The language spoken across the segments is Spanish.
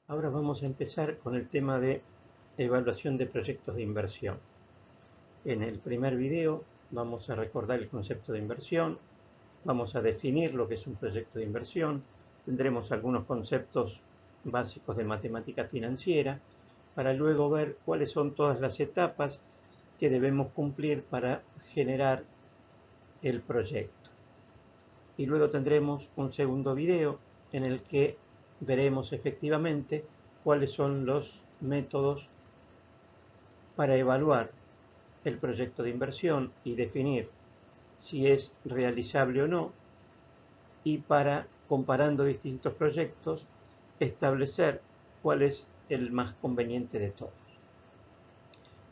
Ahora vamos a empezar con el tema de evaluación de proyectos de inversión. En el primer video vamos a recordar el concepto de inversión, vamos a definir lo que es un proyecto de inversión, tendremos algunos conceptos básicos de matemática financiera, para luego ver cuáles son todas las etapas que debemos cumplir para generar el proyecto. Y luego tendremos un segundo video en el que veremos efectivamente cuáles son los métodos para evaluar el proyecto de inversión y definir si es realizable o no, y para, comparando distintos proyectos, establecer cuál es el más conveniente de todos.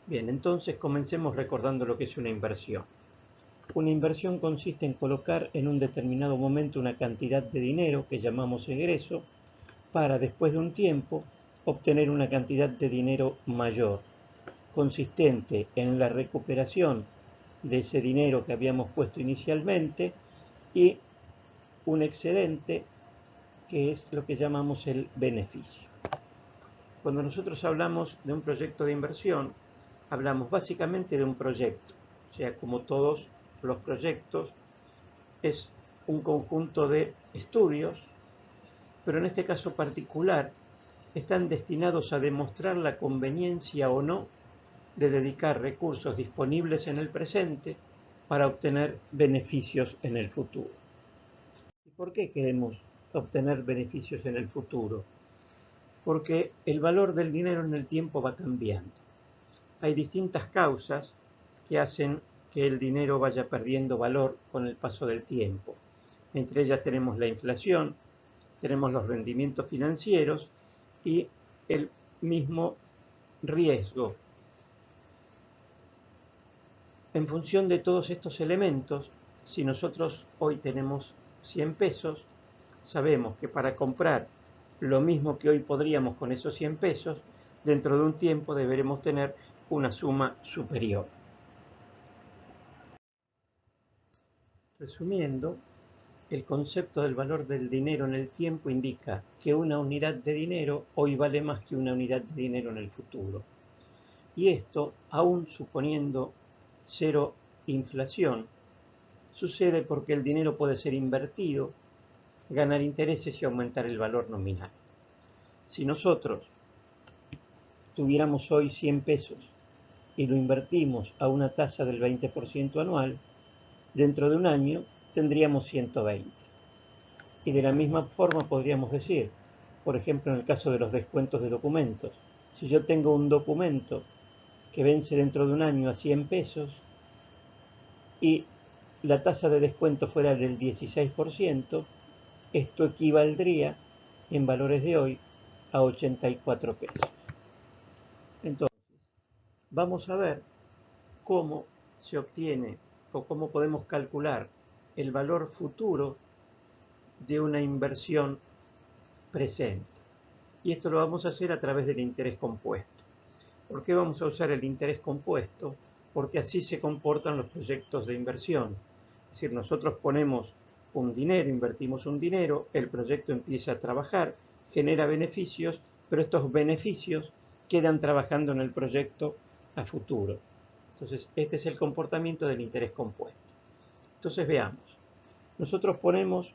Bien, entonces comencemos recordando lo que es una inversión. Una inversión consiste en colocar en un determinado momento una cantidad de dinero que llamamos egreso para, después de un tiempo, obtener una cantidad de dinero mayor, consistente en la recuperación de ese dinero que habíamos puesto inicialmente y un excedente que es lo que llamamos el beneficio. Cuando nosotros hablamos de un proyecto de inversión, hablamos básicamente de un proyecto, o sea, como todos los proyectos, es un conjunto de estudios, pero en este caso particular están destinados a demostrar la conveniencia o no de dedicar recursos disponibles en el presente para obtener beneficios en el futuro. ¿Y por qué queremos obtener beneficios en el futuro? Porque el valor del dinero en el tiempo va cambiando. Hay distintas causas que hacen que el dinero vaya perdiendo valor con el paso del tiempo. Entre ellas tenemos la inflación, tenemos los rendimientos financieros y el mismo riesgo. En función de todos estos elementos, si nosotros hoy tenemos 100 pesos, sabemos que para comprar lo mismo que hoy podríamos con esos 100 pesos, dentro de un tiempo deberemos tener una suma superior. Resumiendo, el concepto del valor del dinero en el tiempo indica que una unidad de dinero hoy vale más que una unidad de dinero en el futuro. Y esto, aún suponiendo cero inflación, sucede porque el dinero puede ser invertido, ganar intereses y aumentar el valor nominal. Si nosotros tuviéramos hoy 100 pesos y lo invertimos a una tasa del 20% anual, dentro de un año tendríamos 120. Y de la misma forma podríamos decir, por ejemplo, en el caso de los descuentos de documentos, si yo tengo un documento que vence dentro de un año a 100 pesos y la tasa de descuento fuera del 16%, esto equivaldría en valores de hoy a 84 pesos. Entonces, vamos a ver cómo se obtiene o cómo podemos calcular el valor futuro de una inversión presente. Y esto lo vamos a hacer a través del interés compuesto. ¿Por qué vamos a usar el interés compuesto? Porque así se comportan los proyectos de inversión. Es decir, nosotros ponemos un dinero, invertimos un dinero, el proyecto empieza a trabajar, genera beneficios, pero estos beneficios quedan trabajando en el proyecto a futuro. Entonces, este es el comportamiento del interés compuesto. Entonces, veamos. Nosotros ponemos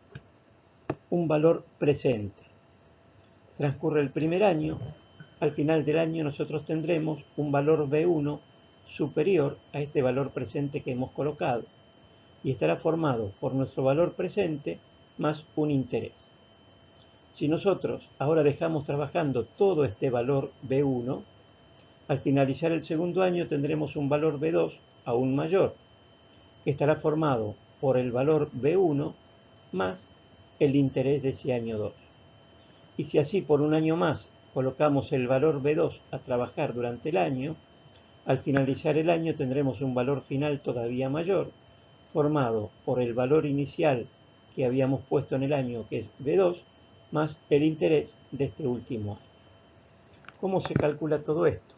un valor presente. Transcurre el primer año, al final del año nosotros tendremos un valor B1 superior a este valor presente que hemos colocado y estará formado por nuestro valor presente más un interés. Si nosotros ahora dejamos trabajando todo este valor B1, al finalizar el segundo año tendremos un valor B2 aún mayor, que estará formado por el valor B1 más el interés de ese año 2. Y si así por un año más colocamos el valor B2 a trabajar durante el año, al finalizar el año tendremos un valor final todavía mayor, formado por el valor inicial que habíamos puesto en el año, que es B2, más el interés de este último año. ¿Cómo se calcula todo esto?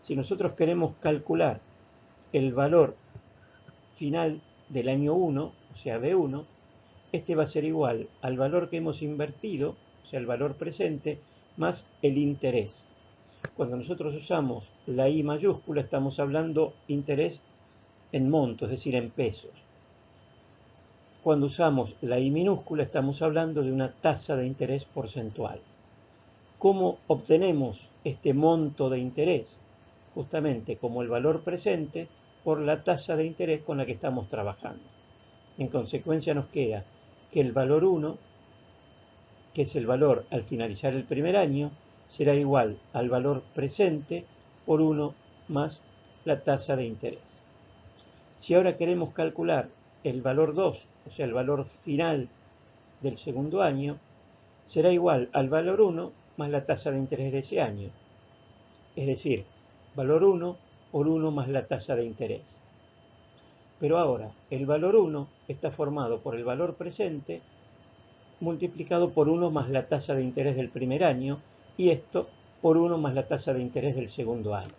Si nosotros queremos calcular el valor final del año 1, o sea B1, este va a ser igual al valor que hemos invertido, o sea, el valor presente, más el interés. Cuando nosotros usamos la I mayúscula estamos hablando interés en monto, es decir, en pesos. Cuando usamos la I minúscula estamos hablando de una tasa de interés porcentual. ¿Cómo obtenemos este monto de interés? Justamente como el valor presente por la tasa de interés con la que estamos trabajando. En consecuencia nos queda que el valor 1, que es el valor al finalizar el primer año, será igual al valor presente por 1 más la tasa de interés. Si ahora queremos calcular el valor 2, o sea, el valor final del segundo año, será igual al valor 1 más la tasa de interés de ese año. Es decir, valor 1 por 1 más la tasa de interés. Pero ahora, el valor 1 está formado por el valor presente multiplicado por 1 más la tasa de interés del primer año y esto por 1 más la tasa de interés del segundo año.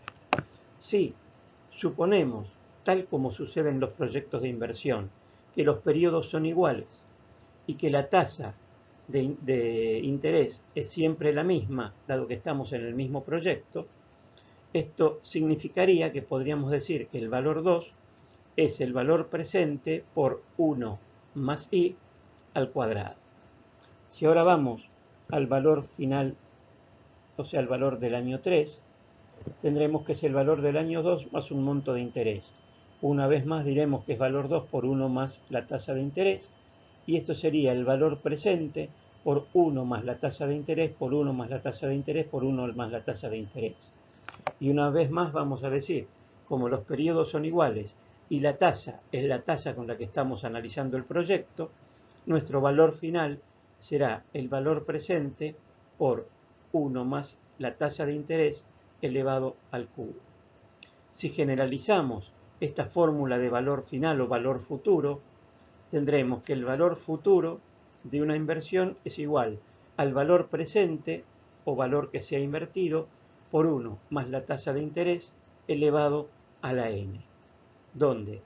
Si suponemos, tal como sucede en los proyectos de inversión, que los periodos son iguales y que la tasa de interés es siempre la misma, dado que estamos en el mismo proyecto, esto significaría que podríamos decir que el valor 2 es el valor presente por 1 más i al cuadrado. Si ahora vamos al valor final, o sea, al valor del año 3, tendremos que es el valor del año 2 más un monto de interés. Una vez más diremos que es valor 2 por 1 más la tasa de interés, y esto sería el valor presente por 1 más la tasa de interés, por 1 más la tasa de interés, por 1 más la tasa de interés. Y una vez más vamos a decir, como los periodos son iguales y la tasa es la tasa con la que estamos analizando el proyecto, nuestro valor final será el valor presente por 1 más la tasa de interés elevado al cubo. Si generalizamos esta fórmula de valor final o valor futuro, tendremos que el valor futuro de una inversión es igual al valor presente o valor que se ha invertido por 1 más la tasa de interés elevado a la n, donde,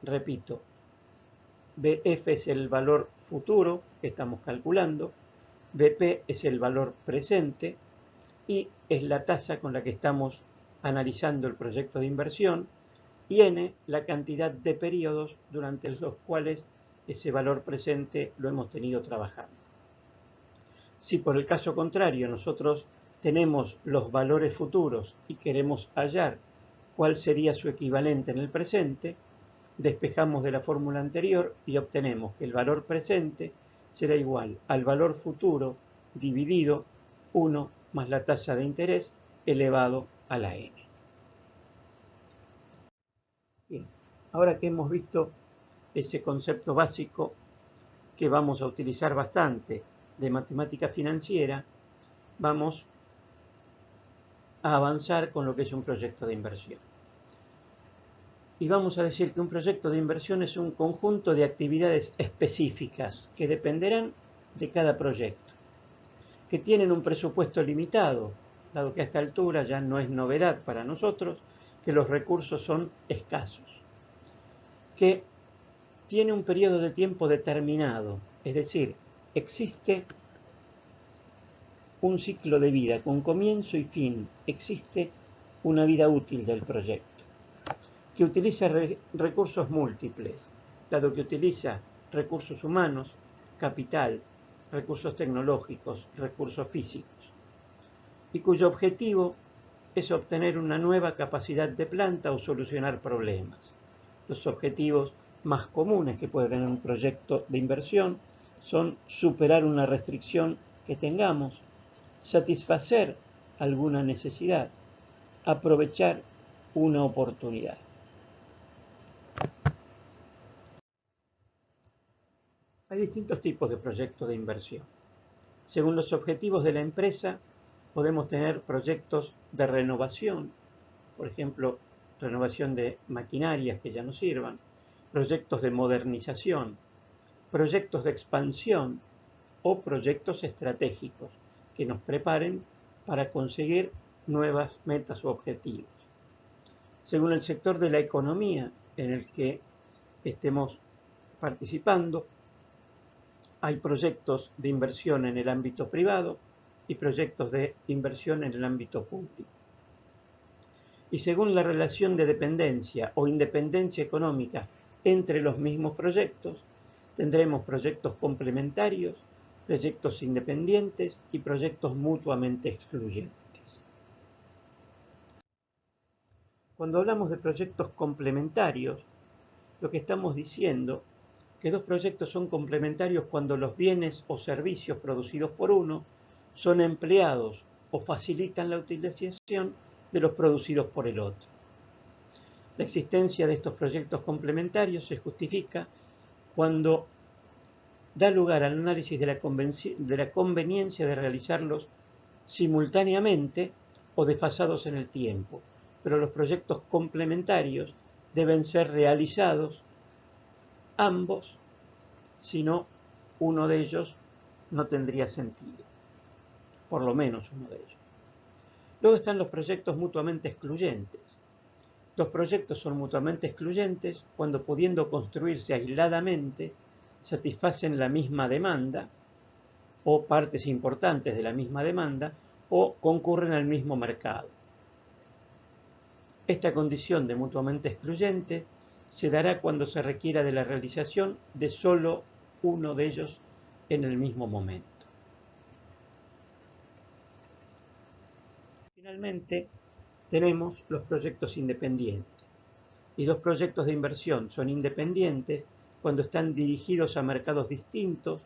repito, BF es el valor futuro que estamos calculando, BP es el valor presente y es la tasa con la que estamos analizando el proyecto de inversión y n la cantidad de periodos durante los cuales ese valor presente lo hemos tenido trabajando. Si por el caso contrario nosotros tenemos los valores futuros y queremos hallar cuál sería su equivalente en el presente, despejamos de la fórmula anterior y obtenemos que el valor presente será igual al valor futuro dividido 1 más la tasa de interés elevado a la n. Bien, ahora que hemos visto ese concepto básico que vamos a utilizar bastante de matemática financiera, vamos a avanzar con lo que es un proyecto de inversión. Y vamos a decir que un proyecto de inversión es un conjunto de actividades específicas que dependerán de cada proyecto, que tienen un presupuesto limitado, dado que a esta altura ya no es novedad para nosotros que los recursos son escasos, que tiene un periodo de tiempo determinado, es decir, existe un ciclo de vida con comienzo y fin, existe una vida útil del proyecto, que utiliza recursos múltiples, dado que utiliza recursos humanos, capital, recursos tecnológicos, recursos físicos, y cuyo objetivo es obtener una nueva capacidad de planta o solucionar problemas. Los objetivos más comunes que puede tener un proyecto de inversión son superar una restricción que tengamos, satisfacer alguna necesidad, aprovechar una oportunidad. Hay distintos tipos de proyectos de inversión. Según los objetivos de la empresa, podemos tener proyectos de renovación, por ejemplo, renovación de maquinarias que ya no sirvan, proyectos de modernización, proyectos de expansión o proyectos estratégicos que nos preparen para conseguir nuevas metas u objetivos. Según el sector de la economía en el que estemos participando, hay proyectos de inversión en el ámbito privado, y proyectos de inversión en el ámbito público. Y según la relación de dependencia o independencia económica entre los mismos proyectos, tendremos proyectos complementarios, proyectos independientes y proyectos mutuamente excluyentes. Cuando hablamos de proyectos complementarios, lo que estamos diciendo es que dos proyectos son complementarios cuando los bienes o servicios producidos por uno son empleados o facilitan la utilización de los producidos por el otro. La existencia de estos proyectos complementarios se justifica cuando da lugar al análisis de la conveniencia de realizarlos simultáneamente o desfasados en el tiempo, pero los proyectos complementarios deben ser realizados ambos, si no, uno de ellos no tendría sentido, por lo menos uno de ellos. Luego están los proyectos mutuamente excluyentes. Los proyectos son mutuamente excluyentes cuando, pudiendo construirse aisladamente, satisfacen la misma demanda o partes importantes de la misma demanda o concurren al mismo mercado. Esta condición de mutuamente excluyente se dará cuando se requiera de la realización de solo uno de ellos en el mismo momento. Finalmente, tenemos los proyectos independientes. Y los proyectos de inversión son independientes cuando están dirigidos a mercados distintos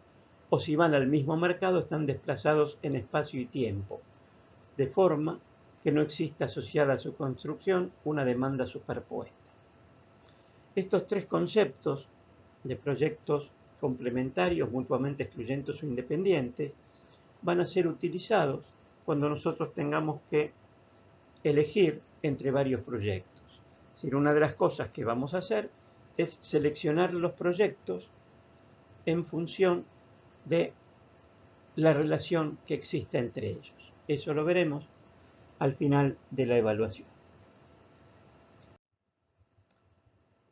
o si van al mismo mercado están desplazados en espacio y tiempo, de forma que no exista asociada a su construcción una demanda superpuesta. Estos tres conceptos de proyectos complementarios, mutuamente excluyentes o independientes, van a ser utilizados cuando nosotros tengamos que elegir entre varios proyectos. Es decir, una de las cosas que vamos a hacer es seleccionar los proyectos en función de la relación que existe entre ellos. Eso lo veremos al final de la evaluación.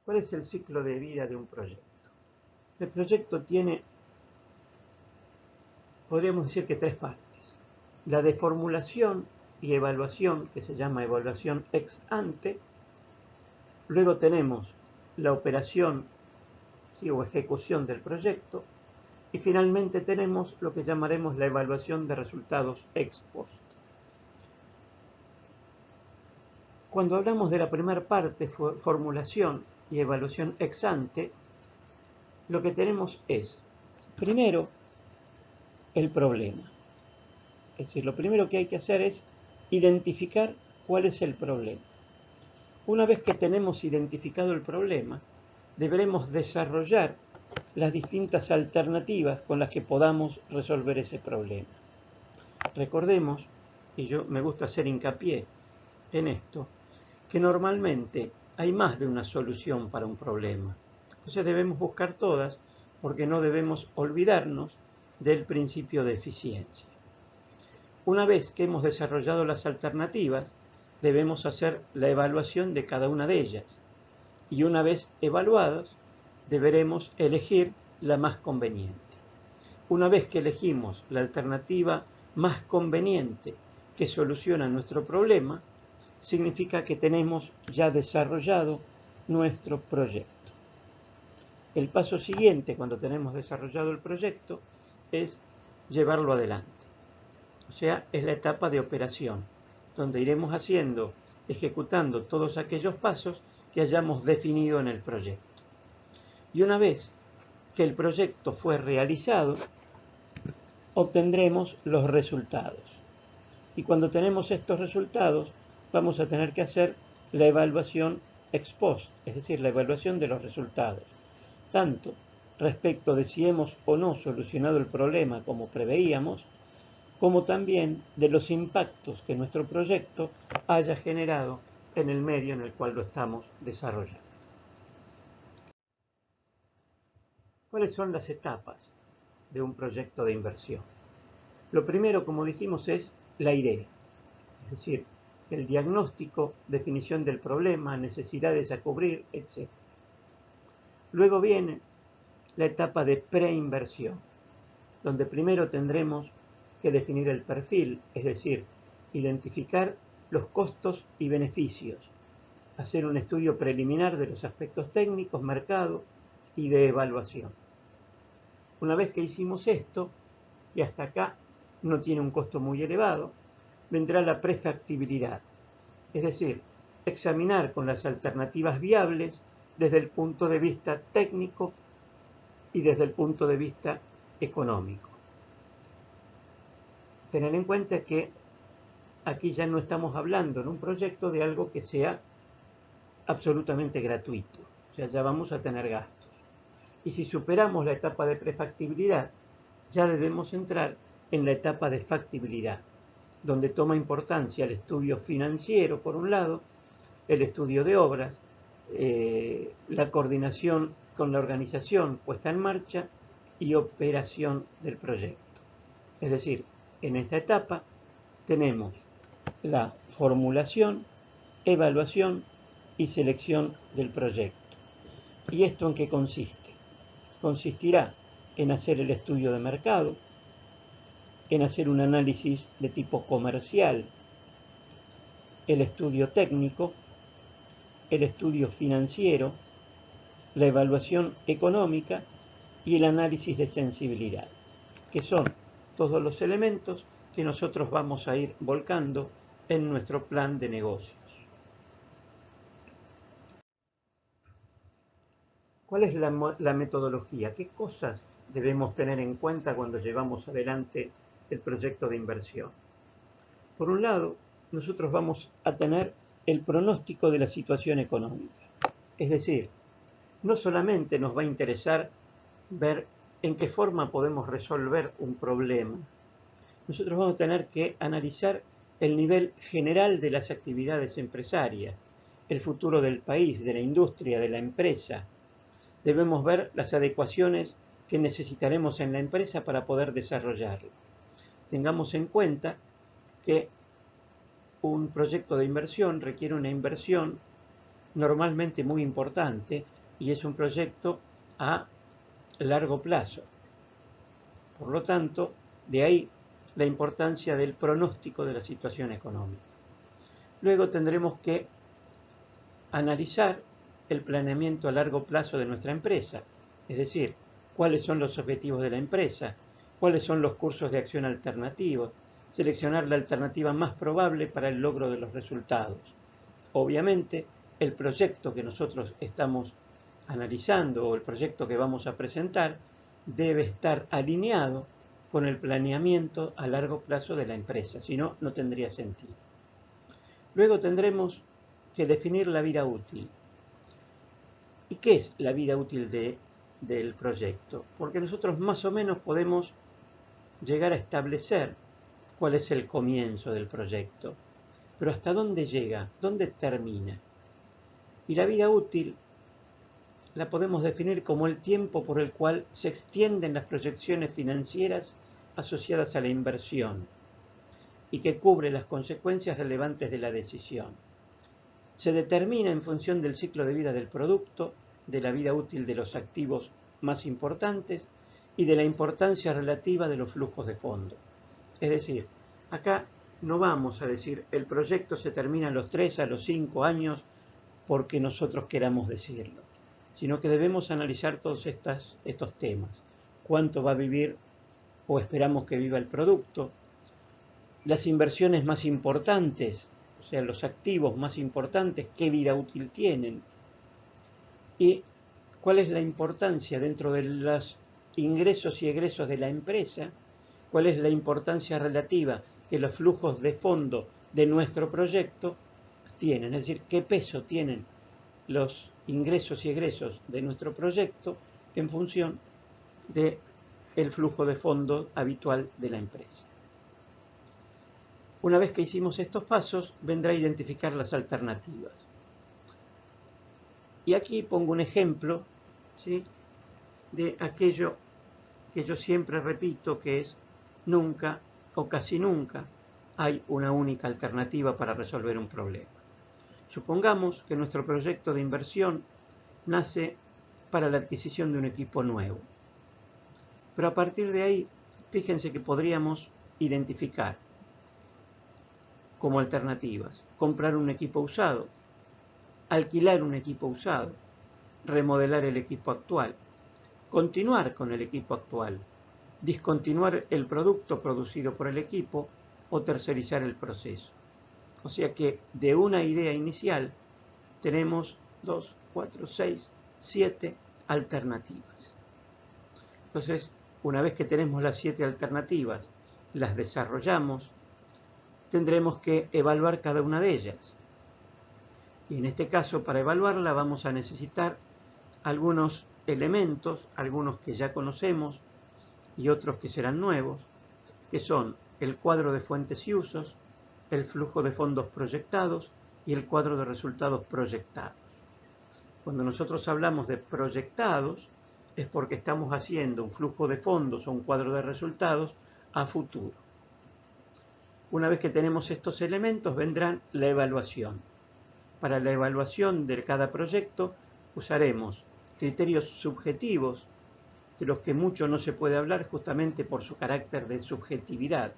¿Cuál es el ciclo de vida de un proyecto? El proyecto tiene, podríamos decir que tres partes. La de formulación y evaluación, que se llama evaluación ex ante. Luego tenemos la operación o ejecución del proyecto. Y finalmente tenemos lo que llamaremos la evaluación de resultados ex post. Cuando hablamos de la primera parte, formulación y evaluación ex ante, lo que tenemos es, primero, el problema. Es decir, lo primero que hay que hacer es identificar cuál es el problema. Una vez que tenemos identificado el problema, deberemos desarrollar las distintas alternativas con las que podamos resolver ese problema. Recordemos, y yo me gusta hacer hincapié en esto, que normalmente hay más de una solución para un problema. Entonces debemos buscar todas porque no debemos olvidarnos del principio de eficiencia. Una vez que hemos desarrollado las alternativas, debemos hacer la evaluación de cada una de ellas. Y una vez evaluadas, deberemos elegir la más conveniente. Una vez que elegimos la alternativa más conveniente que soluciona nuestro problema, significa que tenemos ya desarrollado nuestro proyecto. El paso siguiente, cuando tenemos desarrollado el proyecto, es llevarlo adelante. O sea, es la etapa de operación, donde iremos ejecutando todos aquellos pasos que hayamos definido en el proyecto. Y una vez que el proyecto fue realizado, obtendremos los resultados. Y cuando tenemos estos resultados, vamos a tener que hacer la evaluación ex post, es decir, la evaluación de los resultados, tanto respecto de si hemos o no solucionado el problema como preveíamos, como también de los impactos que nuestro proyecto haya generado en el medio en el cual lo estamos desarrollando. ¿Cuáles son las etapas de un proyecto de inversión? Lo primero, como dijimos, es la idea, es decir, el diagnóstico, definición del problema, necesidades a cubrir, etc. Luego viene la etapa de preinversión, donde primero tendremos que definir el perfil, es decir, identificar los costos y beneficios, hacer un estudio preliminar de los aspectos técnicos, mercado y de evaluación. Una vez que hicimos esto, y hasta acá no tiene un costo muy elevado, vendrá la prefactibilidad, es decir, examinar con las alternativas viables desde el punto de vista técnico y desde el punto de vista económico. Tener en cuenta que aquí ya no estamos hablando en un proyecto de algo que sea absolutamente gratuito, o sea, ya vamos a tener gastos. Y si superamos la etapa de prefactibilidad, ya debemos entrar en la etapa de factibilidad, donde toma importancia el estudio financiero, por un lado, el estudio de obras, la coordinación con la organización puesta en marcha y operación del proyecto. Es decir, en esta etapa tenemos la formulación, evaluación y selección del proyecto. ¿Y esto en qué consiste? Consistirá en hacer el estudio de mercado, en hacer un análisis de tipo comercial, el estudio técnico, el estudio financiero, la evaluación económica y el análisis de sensibilidad, que son todos los elementos que nosotros vamos a ir volcando en nuestro plan de negocios. ¿Cuál es la metodología? ¿Qué cosas debemos tener en cuenta cuando llevamos adelante el proyecto de inversión? Por un lado, nosotros vamos a tener el pronóstico de la situación económica. Es decir, no solamente nos va a interesar ver en qué forma podemos resolver un problema. Nosotros vamos a tener que analizar el nivel general de las actividades empresarias, el futuro del país, de la industria, de la empresa. Debemos ver las adecuaciones que necesitaremos en la empresa para poder desarrollarlo. Tengamos en cuenta que un proyecto de inversión requiere una inversión normalmente muy importante y es un proyecto a largo plazo. Por lo tanto, de ahí la importancia del pronóstico de la situación económica. Luego tendremos que analizar el planeamiento a largo plazo de nuestra empresa, es decir, cuáles son los objetivos de la empresa, cuáles son los cursos de acción alternativos, seleccionar la alternativa más probable para el logro de los resultados. Obviamente, el proyecto que nosotros estamos analizando o el proyecto que vamos a presentar debe estar alineado con el planeamiento a largo plazo de la empresa, si no, no tendría sentido. Luego tendremos que definir la vida útil. ¿Y qué es la vida útil del proyecto? Porque nosotros más o menos podemos llegar a establecer cuál es el comienzo del proyecto, pero ¿hasta dónde llega? ¿Dónde termina? Y la vida útil la podemos definir como el tiempo por el cual se extienden las proyecciones financieras asociadas a la inversión y que cubre las consecuencias relevantes de la decisión. Se determina en función del ciclo de vida del producto, de la vida útil de los activos más importantes y de la importancia relativa de los flujos de fondo. Es decir, acá no vamos a decir el proyecto se termina a los 3, a los 5 años porque nosotros queramos decirlo, sino que debemos analizar todos estos temas. ¿Cuánto va a vivir o esperamos que viva el producto? Las inversiones más importantes, o sea, los activos más importantes, ¿qué vida útil tienen? Y cuál es la importancia dentro de los ingresos y egresos de la empresa, cuál es la importancia relativa que los flujos de fondo de nuestro proyecto tienen, es decir, qué peso tienen los ingresos y egresos de nuestro proyecto en función del flujo de fondo habitual de la empresa. Una vez que hicimos estos pasos, vendrá a identificar las alternativas. Y aquí pongo un ejemplo, ¿sí?, de aquello que yo siempre repito, que es nunca o casi nunca hay una única alternativa para resolver un problema. Supongamos que nuestro proyecto de inversión nace para la adquisición de un equipo nuevo. Pero a partir de ahí, fíjense que podríamos identificar como alternativas: comprar un equipo usado, alquilar un equipo usado, remodelar el equipo actual, continuar con el equipo actual, discontinuar el producto producido por el equipo o tercerizar el proceso. O sea que de una idea inicial tenemos 2, 4, 6, 7 alternativas. Entonces, una vez que tenemos las 7 alternativas, las desarrollamos, tendremos que evaluar cada una de ellas. Y en este caso, para evaluarla vamos a necesitar algunos elementos, algunos que ya conocemos y otros que serán nuevos, que son el cuadro de fuentes y usos, el flujo de fondos proyectados y el cuadro de resultados proyectados. Cuando nosotros hablamos de proyectados, es porque estamos haciendo un flujo de fondos o un cuadro de resultados a futuro. Una vez que tenemos estos elementos, vendrán la evaluación. Para la evaluación de cada proyecto usaremos criterios subjetivos, de los que mucho no se puede hablar justamente por su carácter de subjetividad,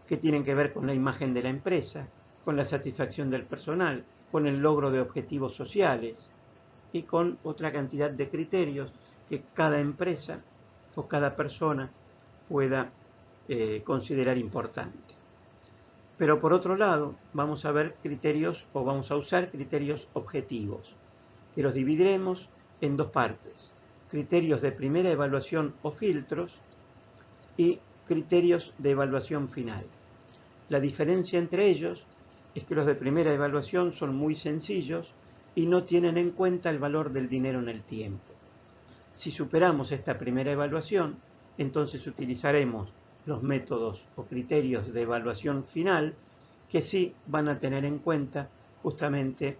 que tienen que ver con la imagen de la empresa, con la satisfacción del personal, con el logro de objetivos sociales y con otra cantidad de criterios que cada empresa o cada persona pueda considerar importante. Pero por otro lado, vamos a ver criterios o vamos a usar criterios objetivos, que los dividiremos en dos partes: criterios de primera evaluación o filtros y criterios de evaluación final. La diferencia entre ellos es que los de primera evaluación son muy sencillos y no tienen en cuenta el valor del dinero en el tiempo. Si superamos esta primera evaluación, entonces utilizaremos los métodos o criterios de evaluación final, que sí van a tener en cuenta justamente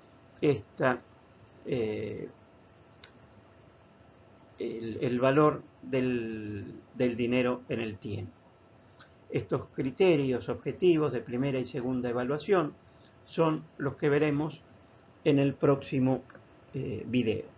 el valor del dinero en el tiempo. Estos criterios objetivos de primera y segunda evaluación son los que veremos en el próximo video.